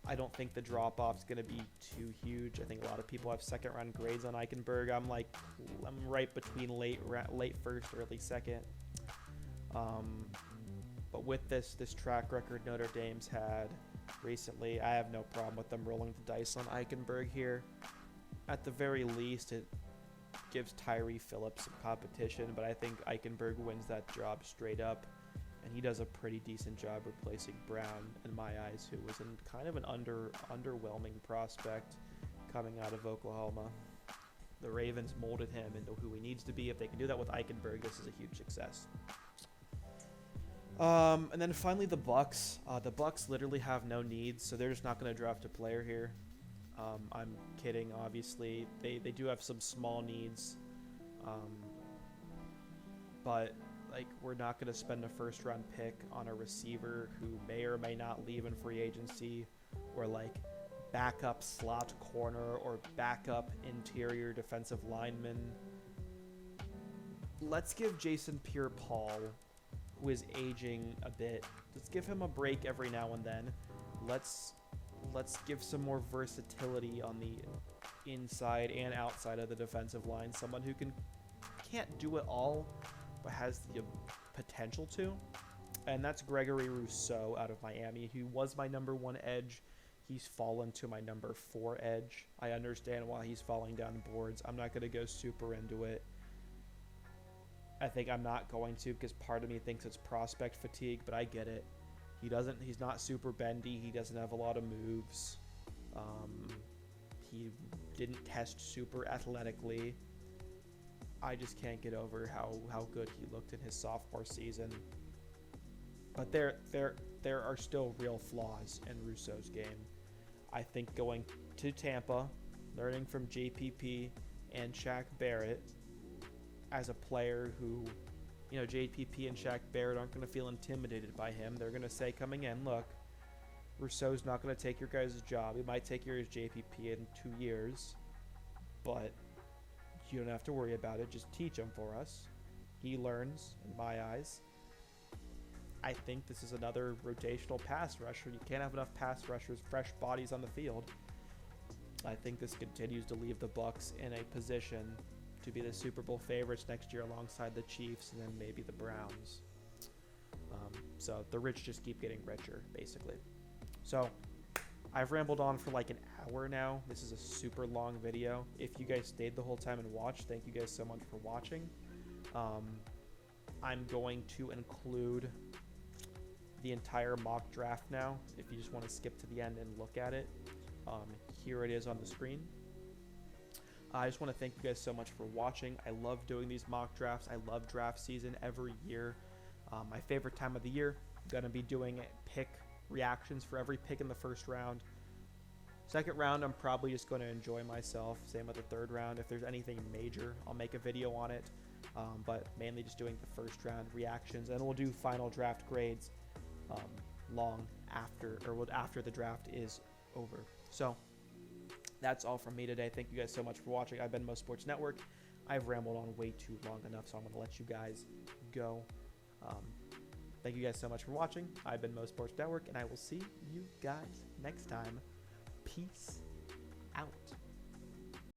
I don't think the drop-off's going to be too huge. I think a lot of people have second-round grades on Eichenberg. I'm right between late first, early second. But with this track record Notre Dame's had recently, I have no problem with them rolling the dice on Eichenberg here. At the very least, it gives Tyree Phillips some competition, but I think Eichenberg wins that job straight up. And he does a pretty decent job replacing Brown, in my eyes, who was kind of an underwhelming prospect coming out of Oklahoma. The Ravens molded him into who he needs to be. If they can do that with Eichenberg, this is a huge success. And then finally the Bucks. The Bucks literally have no needs, so they're just not going to draft a player here. I'm kidding, obviously. They do have some small needs, but we're not going to spend a first-round pick on a receiver who may or may not leave in free agency, or backup slot corner or backup interior defensive lineman. Let's give Jason Pierre-Paul, who is aging a bit, let's give him a break every now and then. Let's give some more versatility on the inside and outside of the defensive line. Someone who can't do it all, but has the potential to. And that's Gregory Rousseau out of Miami. He was my number 1 edge. He's fallen to my number 4 edge. I understand why he's falling down boards. I'm not going to go super into it. I think I'm not going to, because part of me thinks it's prospect fatigue, but I get it. He's not super bendy. He doesn't have a lot of moves. He didn't test super athletically. I just can't get over how good he looked in his sophomore season. But there are still real flaws in Rousseau's game. I think going to Tampa, learning from JPP and Shaq Barrett as a player who, JPP and Shaq Barrett aren't going to feel intimidated by him. They're going to say coming in, look, Rousseau's not going to take your guys' job. He might take yours JPP in 2 years, but you don't have to worry about it. Just teach him for us. He learns, in my eyes. I think this is another rotational pass rusher. You can't have enough pass rushers, fresh bodies on the field. I think this continues to leave the Bucks in a position to be the Super Bowl favorites next year alongside the Chiefs and then maybe the Browns. So the rich just keep getting richer, basically. So I've rambled on for an hour now. This is a super long video. If you guys stayed the whole time and watched, thank you guys so much for watching. I'm going to include the entire mock draft now. If you just want to skip to the end and look at it, here it is on the screen. I just want to thank you guys so much for watching. I love doing these mock drafts. I love draft season every year. My favorite time of the year. I'm going to be doing pick reactions for every pick in the first round. Second round, I'm probably just going to enjoy myself. Same with the third round. If there's anything major, I'll make a video on it. But mainly just doing the first round reactions. And we'll do final draft grades after the draft is over. So that's all from me today. Thank you guys so much for watching. I've been Mo Sports Network. I've rambled on way too long enough, so I'm going to let you guys go. Thank you guys so much for watching. I've been Mo Sports Network, and I will see you guys next time. Peace out.